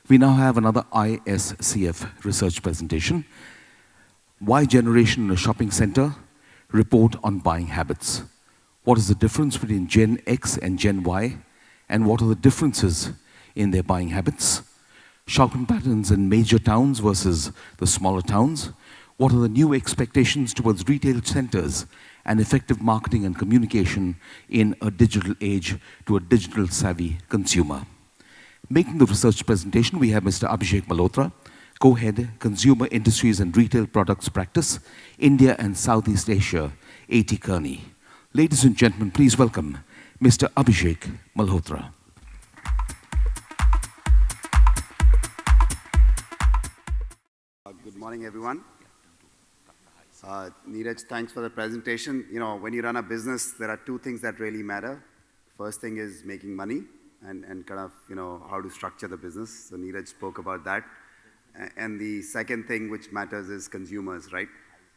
We now have another ISCF research presentation. Why generation in a shopping center? Report on buying habits. What is the difference between Gen X and Gen Y? And what are the differences in their buying habits? Shopping patterns in major towns versus the smaller towns. What are the new expectations towards retail centers and effective marketing and communication in a digital age to a digital savvy consumer? Making the research presentation, we have Mr. Abhishek Malhotra, Co-Head, Consumer Industries and Retail Products Practice, India and Southeast Asia, A.T. Kearney. Ladies and gentlemen, please welcome Mr. Abhishek Malhotra. Good morning, everyone. Neeraj, thanks for the presentation. You know, when you run a business, there are two things that really matter. First thing is making money and kind of, how to structure the business. So Neeraj spoke about that. And the second thing which matters is consumers, right?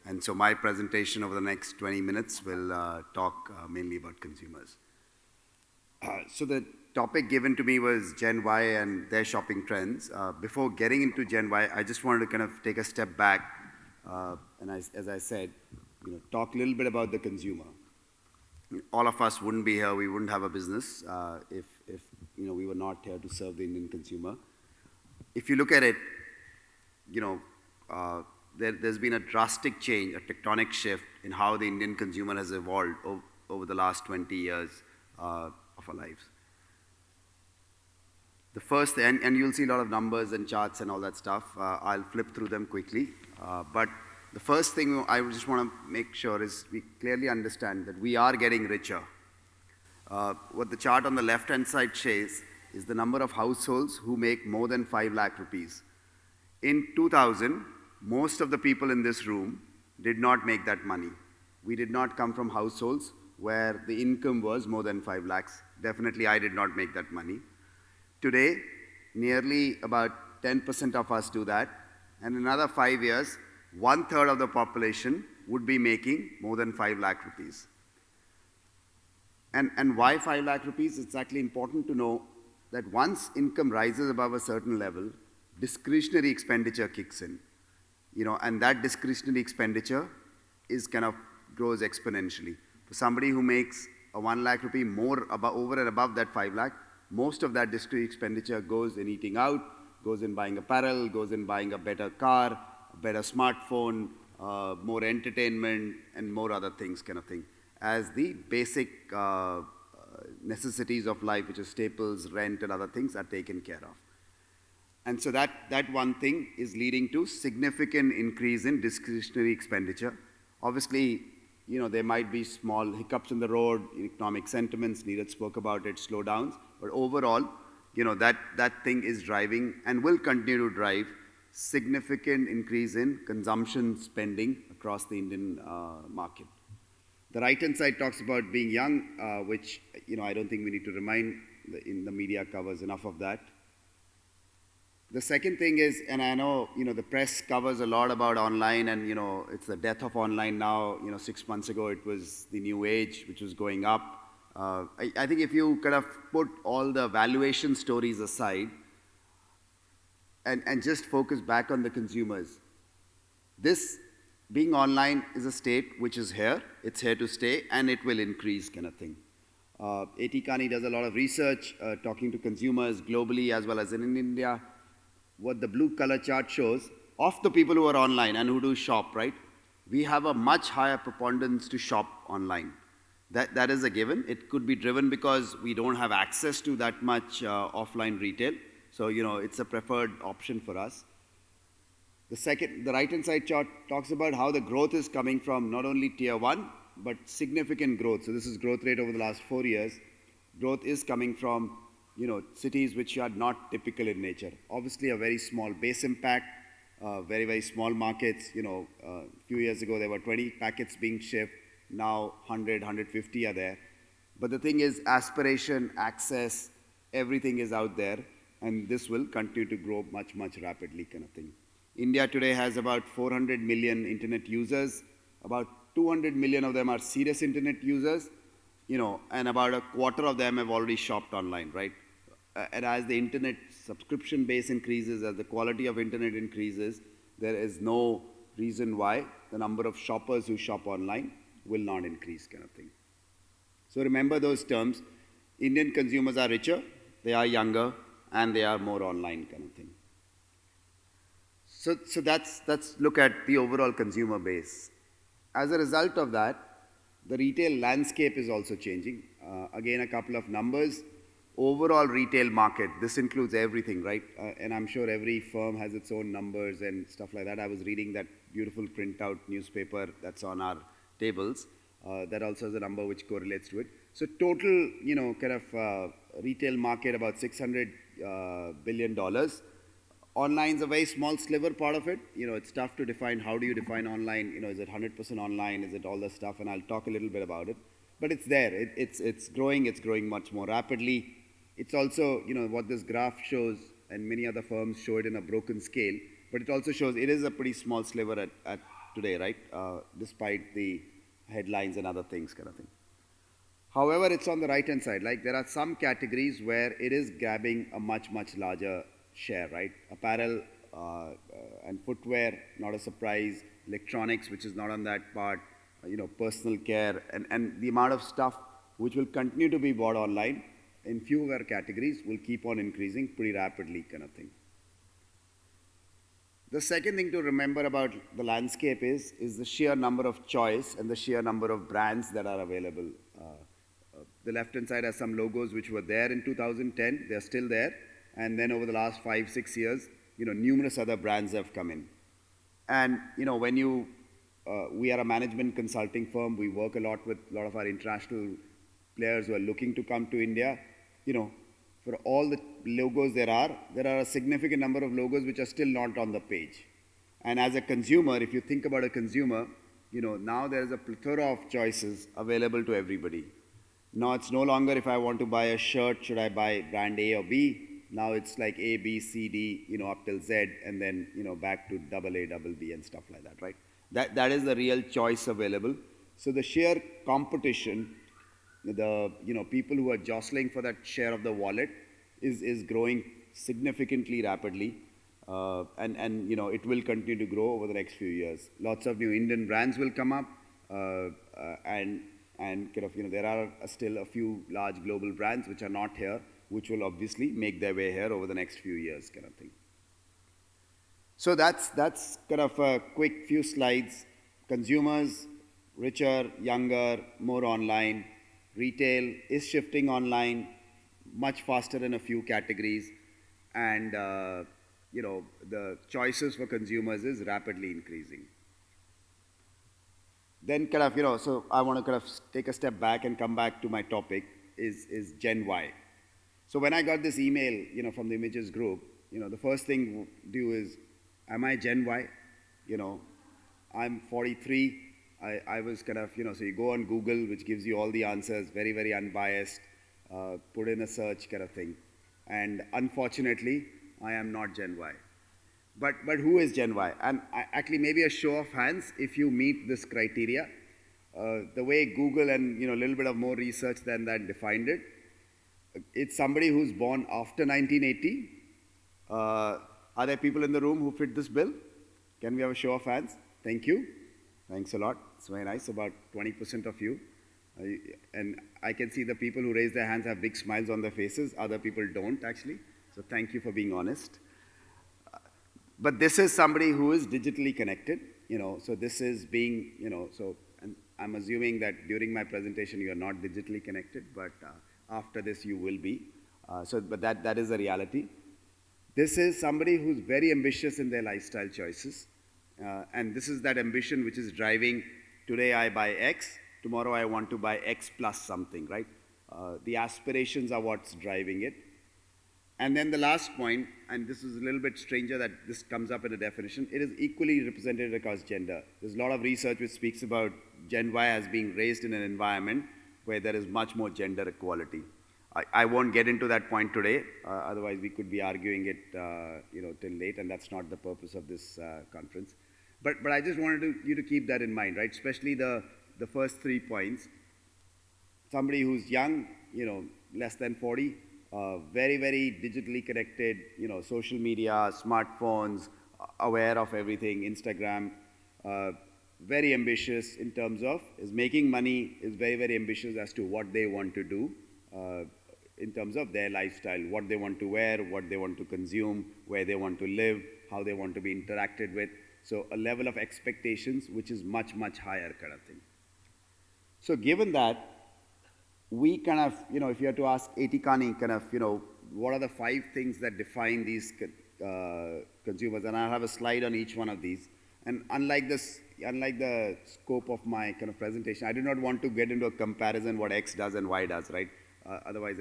And so my presentation over the next 20 minutes will talk mainly about consumers. So the topic given to me was Gen Y and their shopping trends. Before getting into Gen Y, I just wanted to kind of take a step back and as I said, talk a little bit about the consumer. All of us wouldn't be here, we wouldn't have a business if we were not here to serve the Indian consumer. If you look at it, there's been a drastic change, a tectonic shift in how the Indian consumer has evolved over the last 20 years of our lives. The first, and you'll see a lot of numbers and charts and all that stuff. I'll flip through them quickly. But the first thing I just want to make sure is we clearly understand that we are getting richer. What the chart on the left-hand side shows is the number of households who make more than 5 lakh rupees. In 2000, most of the people in this room did not make that money. We did not come from households where the income was more than 5 lakhs. Definitely, I did not make that money. Today, nearly about 10% of us do that. And in another 5 years, 1/3 of the population would be making more than 5 lakh rupees. And why 5 lakh rupees? It's actually important to know that once income rises above a certain level, discretionary expenditure kicks in. And that discretionary expenditure is kind of grows exponentially. For somebody who makes a 1 lakh rupee more over and above that 5 lakh, most of that discretionary expenditure goes in eating out, goes in buying apparel, goes in buying a better car, a better smartphone, more entertainment, and more other things kind of thing, as the basic necessities of life, which is staples, rent, and other things, are taken care of. And so that one thing is leading to significant increase in discretionary expenditure. Obviously, there might be small hiccups in the road, economic sentiments, Neeraj spoke about it, slowdowns, but overall, that thing is driving and will continue to drive significant increase in consumption spending across the Indian market. The right-hand side talks about being young, which, I don't think we need to remind, in the media covers enough of that. The second thing is, and I know, the press covers a lot about online and, it's the death of online now. 6 months ago, it was the new age, which was going up. I think if you kind of put all the valuation stories aside and just focus back on the consumers, this being online is a state which is here, it's here to stay, and it will increase kind of thing. A.T. Kearney does a lot of research, talking to consumers globally as well as in India. What the blue color chart shows, of the people who are online and who do shop, right, we have a much higher preponderance to shop online. That is a given. It could be driven because we don't have access to that much offline retail. So, it's a preferred option for us. The right-hand side chart talks about how the growth is coming from not only tier 1, but significant growth. So this is growth rate over the last 4 years. Growth is coming from cities which are not typical in nature. Obviously, a very small base impact, very, very small markets. A few years ago, there were 20 packets being shipped. Now, 100, 150 are there. But the thing is, aspiration, access, everything is out there. And this will continue to grow much, much rapidly kind of thing. India today has about 400 million internet users. About 200 million of them are serious internet users. And about a quarter of them have already shopped online, right? and as the internet subscription base increases, as the quality of internet increases, there is no reason why the number of shoppers who shop online will not increase, kind of thing. So remember those terms. Indian consumers are richer, they are younger, and they are more online, kind of thing. So that's look at the overall consumer base. As a result of that, the retail landscape is also changing. Again, a couple of numbers. Overall retail market, this includes everything, right? And I'm sure every firm has its own numbers and stuff like that. I was reading that beautiful printout newspaper that's on our tables. That also has a number which correlates to it. So total, kind of retail market, about $600 billion. Online is a very small sliver part of it. It's tough to define. How do you define online? Is it 100% online? Is it all the stuff? And I'll talk a little bit about it. But it's there. It's growing. It's growing much more rapidly. It's also, what this graph shows, and many other firms show it in a broken scale, but it also shows it is a pretty small sliver at today, right? Despite the headlines and other things, kind of thing. However, it's on the right-hand side. Like, there are some categories where it is grabbing a much, much larger share, right? Apparel and footwear, not a surprise. Electronics, which is not on that part. Personal care, and the amount of stuff which will continue to be bought online in fewer categories will keep on increasing pretty rapidly, kind of thing. The second thing to remember about the landscape is the sheer number of choice and the sheer number of brands that are available. The left-hand side has some logos which were there in 2010. They're still there. And then over the last 5-6 years, numerous other brands have come in. And, when we are a management consulting firm. We work a lot with a lot of our international players who are looking to come to India. For all the logos there are a significant number of logos which are still not on the page. And as a consumer, if you think about a consumer, now there is a plethora of choices available to everybody. Now it's no longer if I want to buy a shirt, should I buy brand A or B? Now it's like A, B, C, D, up till Z, and then, back to double A, double B and stuff like that, right? That is the real choice available. So the sheer competition, the people who are jostling for that share of the wallet is growing significantly rapidly, and it will continue to grow over the next few years. Lots of new Indian brands will come up, and kind of there are still a few large global brands which are not here, which will obviously make their way here over the next few years, kind of thing. So that's kind of a quick few slides. Consumers, richer, younger, more online. Retail is shifting online much faster in a few categories. And, the choices for consumers is rapidly increasing. Then kind of, so I want to kind of take a step back and come back to my topic is Gen Y. So when I got this email, from the Images group, the first thing to do is, am I Gen Y? I'm 43. I was kind of, so you go on Google, which gives you all the answers, very, very unbiased, put in a search kind of thing. And unfortunately, I am not Gen Y. But who is Gen Y? And actually, maybe a show of hands if you meet this criteria. The way Google and, a little bit of more research than that defined it, it's somebody who's born after 1980. Are there people in the room who fit this bill? Can we have a show of hands? Thank you. Thanks a lot. It's very nice, about 20% of you. And I can see the people who raise their hands have big smiles on their faces. Other people don't, actually. So thank you for being honest. But this is somebody who is digitally connected, so this is being, and I'm assuming that during my presentation you are not digitally connected, but after this you will be. But that is the reality. This is somebody who's very ambitious in their lifestyle choices. And this is that ambition which is driving, today I buy X, tomorrow I want to buy X plus something, right? The aspirations are what's driving it. And then the last point, and this is a little bit stranger that this comes up in a definition, it is equally represented across gender. There's a lot of research which speaks about Gen Y as being raised in an environment where there is much more gender equality. I won't get into that point today, otherwise we could be arguing it till late, and that's not the purpose of this conference. But I just wanted you to keep that in mind, right? Especially the first 3 points. Somebody who's young, less than 40, very, very digitally connected, social media, smartphones, aware of everything, Instagram, very ambitious in terms of is making money, is very, very ambitious as to what they want to do in terms of their lifestyle, what they want to wear, what they want to consume, where they want to live, how they want to be interacted with. So a level of expectations which is much, much higher kind of thing. So given that, we kind of, if you had to ask Etikani kind of, what are the 5 things that define these consumers? And I'll have a slide on each one of these. And unlike the scope of my kind of presentation, I do not want to get into a comparison what X does and Y does, right? Otherwise,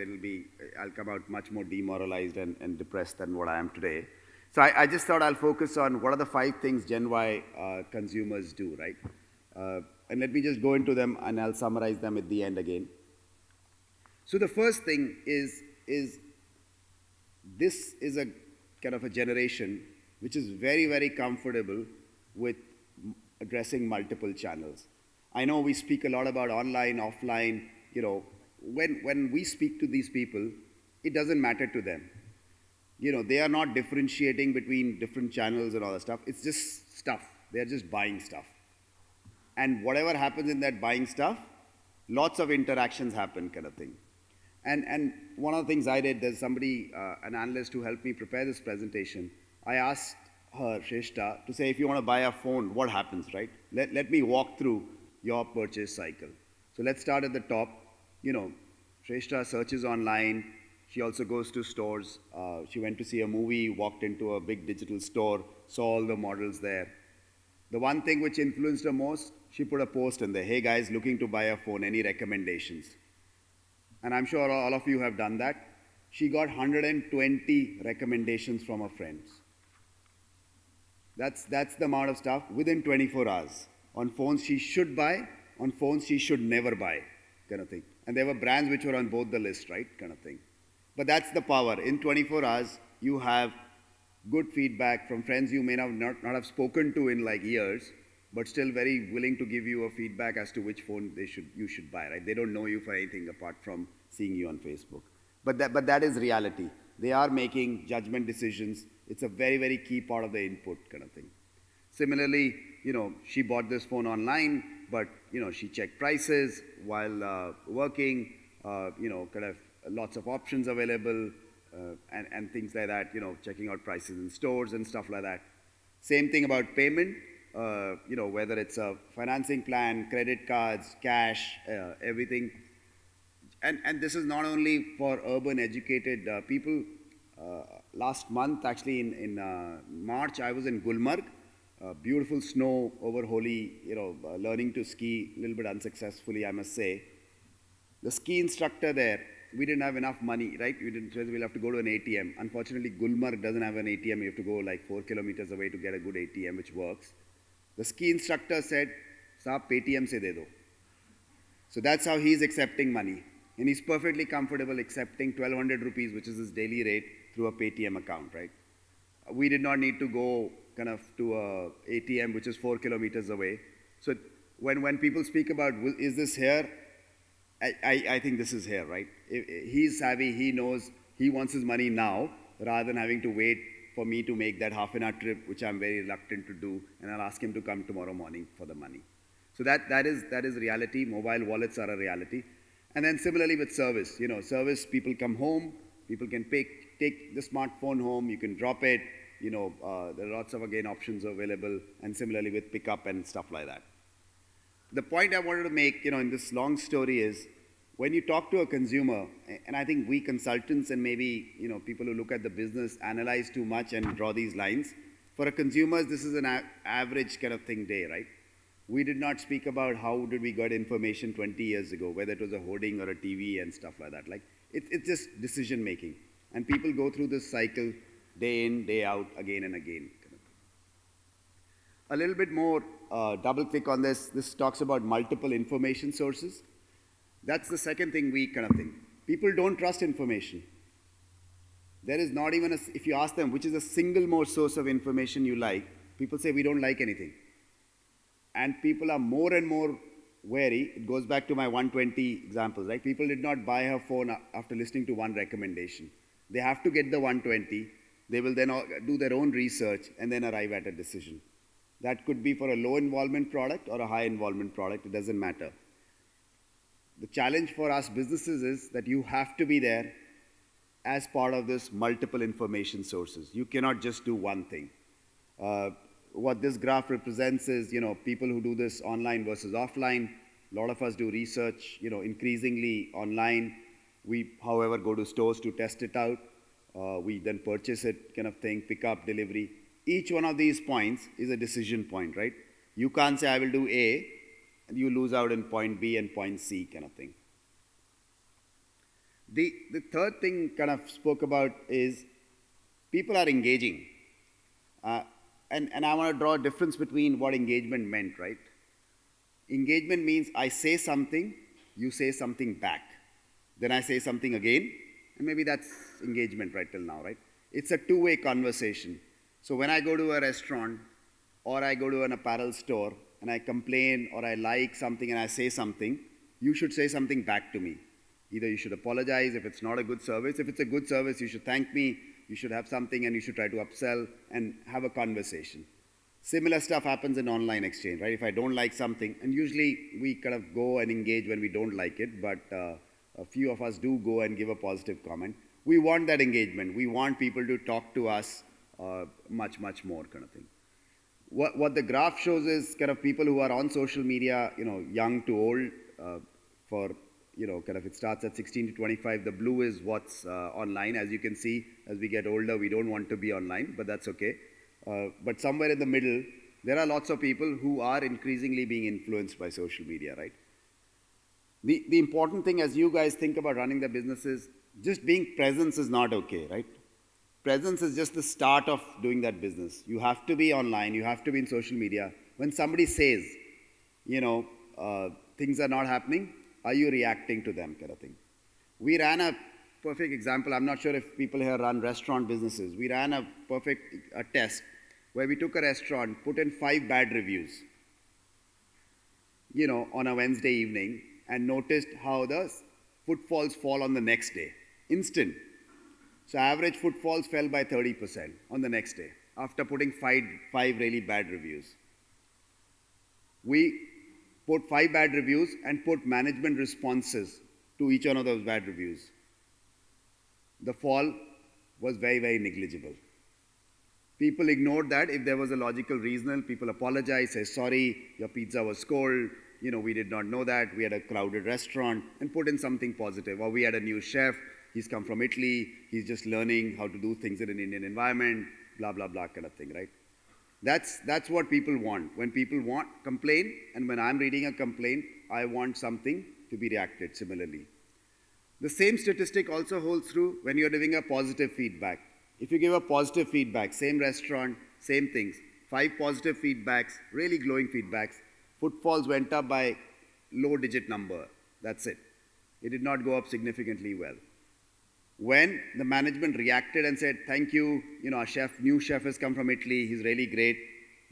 I'll come out much more demoralized and depressed than what I am today. So I just thought I'll focus on what are the 5 things Gen Y consumers do, right? And let me just go into them and I'll summarize them at the end again. So the first thing is this is a kind of a generation which is very, very comfortable with addressing multiple channels. I know we speak a lot about online, offline, when we speak to these people, it doesn't matter to them. They are not differentiating between different channels and all that stuff. It's just stuff. They're just buying stuff. And whatever happens in that buying stuff, lots of interactions happen kind of thing. And one of the things I did, there's somebody, an analyst who helped me prepare this presentation. I asked her, Shrestha, to say, if you want to buy a phone, what happens, right? Let me walk through your purchase cycle. So let's start at the top. Shrestha searches online. She also goes to stores. She went to see a movie, walked into a big digital store, saw all the models there. The one thing which influenced her most, she put a post in there, hey guys, looking to buy a phone, any recommendations? And I'm sure all of you have done that. She got 120 recommendations from her friends. That's the amount of stuff within 24 hours. On phones she should buy, on phones she should never buy, kind of thing. And there were brands which were on both the list, right, kind of thing. But that's the power. In 24 hours, you have good feedback from friends you may not have spoken to in like years, but still very willing to give you a feedback as to which phone you should buy, right? They don't know you for anything apart from seeing you on Facebook. But that is reality. They are making judgment decisions. It's a very, very key part of the input kind of thing. Similarly, she bought this phone online, but, she checked prices while working, kind of lots of options available and things like that, checking out prices in stores and stuff like that. Same thing about payment, whether it's a financing plan, credit cards, cash, everything. And this is not only for urban educated people. Last month, actually in March, I was in Gulmarg. Beautiful snow over Holi, learning to ski, a little bit unsuccessfully, I must say. The ski instructor there, we didn't have enough money, right? We'll have to go to an ATM. Unfortunately, Gulmarg doesn't have an ATM. You have to go like 4 kilometers away to get a good ATM, which works. The ski instructor said, "Saab, Paytm se de do." So that's how he's accepting money. And he's perfectly comfortable accepting 1,200 rupees, which is his daily rate, through a Paytm account, right? We did not need to go kind of to a ATM, which is 4 kilometers away. So when people speak about, is this here? I think this is here, right? He's savvy, he knows, he wants his money now, rather than having to wait for me to make that half-an-hour trip, which I'm very reluctant to do, and I'll ask him to come tomorrow morning for the money. So that is reality. Mobile wallets are a reality. And then similarly with service, service, people come home, people can take the smartphone home, you can drop it, there are lots of, again, options available, and similarly with pickup and stuff like that. The point I wanted to make, in this long story is, when you talk to a consumer, and I think we consultants and maybe, people who look at the business analyze too much and draw these lines. For a consumer, this is an average kind of thing day, right? We did not speak about how did we get information 20 years ago, whether it was a hoarding or a TV and stuff like that. Like, it's just decision making. And people go through this cycle day in, day out, again and again. A little bit more double click on this. This talks about multiple information sources. That's the second thing we kind of think. People don't trust information. There is not even if you ask them which is the single most source of information you like, people say we don't like anything. And people are more and more wary. It goes back to my 120 examples, right? People did not buy her phone after listening to one recommendation. They have to get the 120. They will then do their own research and then arrive at a decision. That could be for a low involvement product or a high involvement product. It doesn't matter. The challenge for us businesses is that you have to be there as part of this multiple information sources. You cannot just do one thing. What this graph represents is, people who do this online versus offline. A lot of us do research, increasingly online. We, however, go to stores to test it out. We then purchase it, kind of thing, pick up, delivery. Each one of these points is a decision point, right? You can't say, I will do A, and you lose out in point B and point C, kind of thing. The third thing kind of spoke about is people are engaging. And I want to draw a difference between what engagement meant, right? Engagement means I say something, you say something back. Then I say something again, and maybe that's engagement right till now, right? It's a two-way conversation. So when I go to a restaurant or I go to an apparel store and I complain or I like something and I say something, you should say something back to me. Either you should apologize if it's not a good service. If it's a good service, you should thank me. You should have something and you should try to upsell and have a conversation. Similar stuff happens in online exchange, right? If I don't like something, and usually we kind of go and engage when we don't like it, but a few of us do go and give a positive comment. We want that engagement. We want people to talk to us much, much more, kind of thing. What the graph shows is kind of people who are on social media, young to old, kind of it starts at 16 to 25. The blue is what's online. As you can see, as we get older, we don't want to be online, but that's okay. But somewhere in the middle, there are lots of people who are increasingly being influenced by social media, right? The important thing as you guys think about running the businesses, just being presence is not okay, right? Presence is just the start of doing that business. You have to be online, you have to be in social media. When somebody says, things are not happening, are you reacting to them, kind of thing? We ran a perfect example. I'm not sure if people here run restaurant businesses. We ran a test where we took a restaurant, put in 5 bad reviews, on a Wednesday evening, and noticed how the footfalls fall on the next day. Instant. So average footfalls fell by 30% on the next day after putting 5 really bad reviews. We put 5 bad reviews and put management responses to each one of those bad reviews. The fall was very, very negligible. People ignored that. If there was a logical reason, people apologize, say, sorry, your pizza was cold, we did not know that, we had a crowded restaurant, and put in something positive. Or we had a new chef, he's come from Italy, he's just learning how to do things in an Indian environment, blah, blah, blah, kind of thing, right? That's what people want. When people complain, and when I'm reading a complaint, I want something to be reacted similarly. The same statistic also holds true when you're giving a positive feedback. If you give a positive feedback, same restaurant, same things, 5 positive feedbacks, really glowing feedbacks, footfalls went up by low digit number. That's it. It did not go up significantly well. When the management reacted and said, thank you, our new chef has come from Italy, he's really great,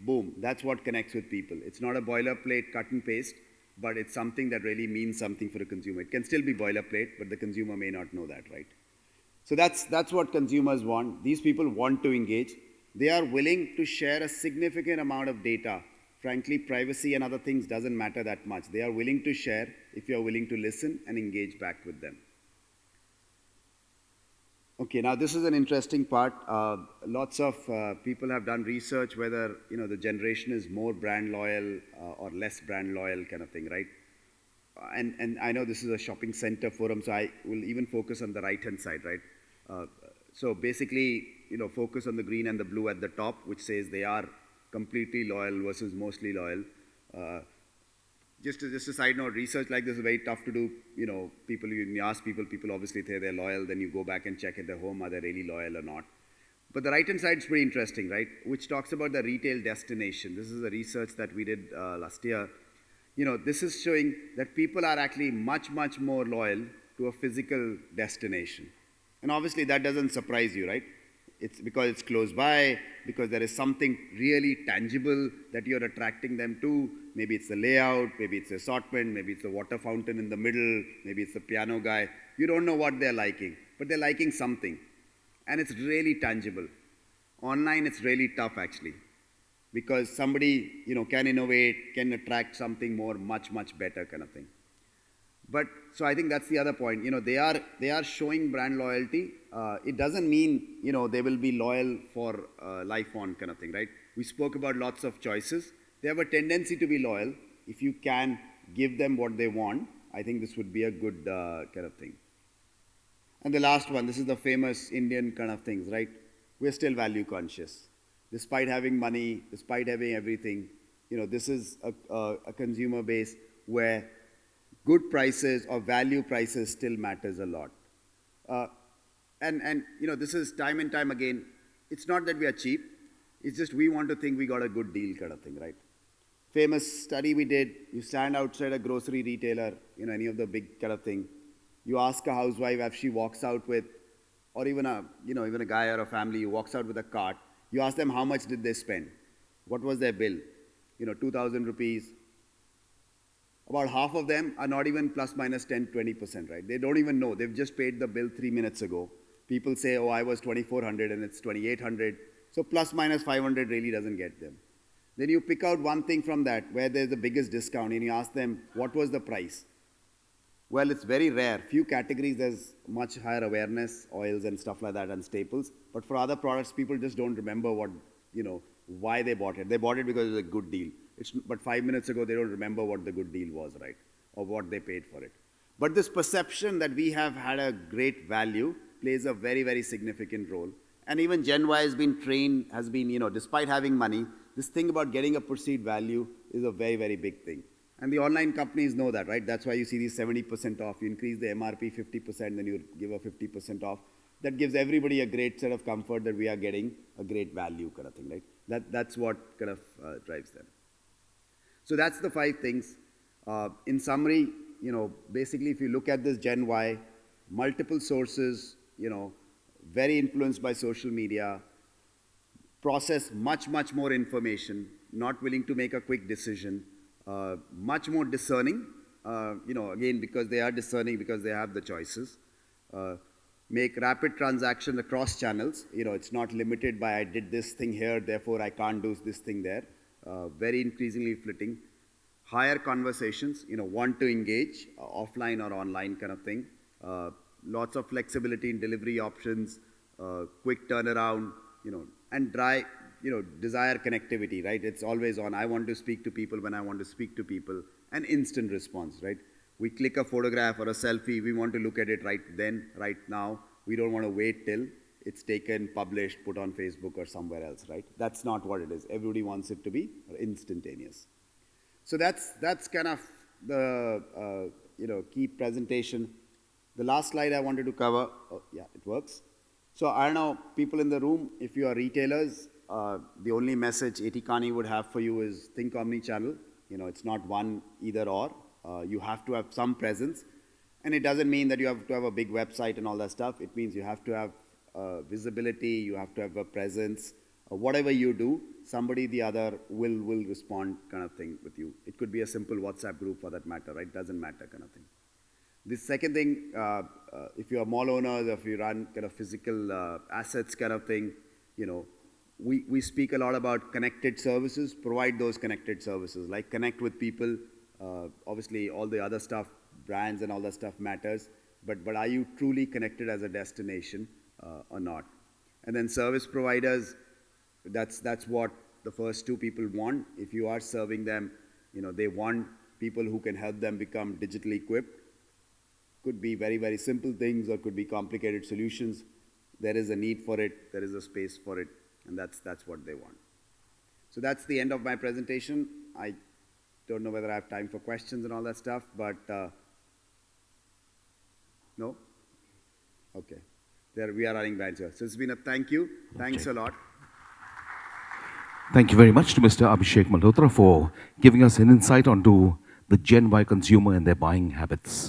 boom, that's what connects with people. It's not a boilerplate cut and paste, but it's something that really means something for a consumer. It can still be boilerplate, but the consumer may not know that, right? So that's what consumers want. These people want to engage. They are willing to share a significant amount of data. Frankly, privacy and other things doesn't matter that much. They are willing to share if you are willing to listen and engage back with them. Okay, now this is an interesting part. Lots of people have done research whether the generation is more brand loyal or less brand loyal, kind of thing, right? And I know this is a shopping center forum, so I will even focus on the right-hand side, right? So basically, focus on the green and the blue at the top, which says they are completely loyal versus mostly loyal. Just a side note, research like this is very tough to do. When you ask people obviously say they're loyal, then you go back and check at their home, are they really loyal or not? But the right-hand side is pretty interesting, right? Which talks about the retail destination. This is a research that we did last year. This is showing that people are actually much, much more loyal to a physical destination. And obviously that doesn't surprise you, right? It's because it's close by, because there is something really tangible that you're attracting them to. Maybe it's the layout, maybe it's the assortment, maybe it's the water fountain in the middle, maybe it's the piano guy. You don't know what they're liking, but they're liking something. And it's really tangible. Online, it's really tough actually, because somebody, can innovate, can attract something more, much, much better kind of thing. But, so I think that's the other point. They are showing brand loyalty. It doesn't mean, they will be loyal for life on kind of thing, right? We spoke about lots of choices. They have a tendency to be loyal. If you can give them what they want, I think this would be a good kind of thing. And the last one, this is the famous Indian kind of things, right? We're still value conscious. Despite having money, despite having everything, this is a consumer base where good prices or value prices still matters a lot. And this is time and time again, it's not that we are cheap, it's just we want to think we got a good deal kind of thing, right? Famous study we did, you stand outside a grocery retailer, any of the big kind of thing, you ask a housewife if she walks out with, or even a guy or a family who walks out with a cart, you ask them how much did they spend? What was their bill? 2,000 rupees. About half of them are not even plus minus 10, 20%, right? They don't even know. They've just paid the bill 3 minutes ago. People say, oh, I was 2,400 and it's 2,800. So plus minus 500 really doesn't get them. Then you pick out one thing from that where there's the biggest discount and you ask them, what was the price? Well, it's very rare. Few categories, there's much higher awareness, oils and stuff like that and staples. But for other products, people just don't remember what, why they bought it. They bought it because it was a good deal. But 5 minutes ago, they don't remember what the good deal was, right? Or what they paid for it. But this perception that we have had a great value plays a very, very significant role. And even Gen Y has been trained, despite having money, this thing about getting a perceived value is a very, very big thing. And the online companies know that, right? That's why you see these 70% off. You increase the MRP 50%, then you give a 50% off. That gives everybody a great set of comfort that we are getting a great value kind of thing, right? That's what kind of drives them. So that's the 5 things. In summary, basically if you look at this Gen Y, multiple sources, very influenced by social media, process much, much more information, not willing to make a quick decision, much more discerning, again, because they are discerning, because they have the choices. Make rapid transactions across channels. It's not limited by I did this thing here, therefore I can't do this thing there. Very increasingly flitting. Higher conversations, want to engage, offline or online kind of thing. Lots of flexibility in delivery options, quick turnaround, and desire connectivity, right? It's always on. I want to speak to people when I want to speak to people. And instant response, right? We click a photograph or a selfie, we want to look at it right then, right now. We don't want to wait till it's taken, published, put on Facebook or somewhere else, right? That's not what it is. Everybody wants it to be instantaneous. So that's kind of the key presentation. The last slide I wanted to cover, oh, yeah, it works. So I don't know, people in the room, if you are retailers, the only message Etikani would have for you is think omni-channel. It's not one either or. You have to have some presence. And it doesn't mean that you have to have a big website and all that stuff. It means you have to have visibility, you have to have a presence. Whatever you do, somebody the other will respond kind of thing with you. It could be a simple WhatsApp group for that matter, right? Doesn't matter kind of thing. The second thing, if you are mall owners, if you run kind of physical assets kind of thing, we speak a lot about connected services, provide those connected services, like connect with people. Obviously, all the other stuff, brands and all that stuff matters, but are you truly connected as a destination or not? And then service providers, that's what the first 2 people want. If you are serving them, they want people who can help them become digitally equipped. Could be very, very simple things or could be complicated solutions. There is a need for it, there is a space for it, and that's what they want. So that's the end of my presentation. I don't know whether I have time for questions and all that stuff, but no? Okay. We are running behind here. So it's been a thank you. Thanks a lot. Thank you very much to Mr. Abhishek Malhotra for giving us an insight onto the Gen Y consumer and their buying habits.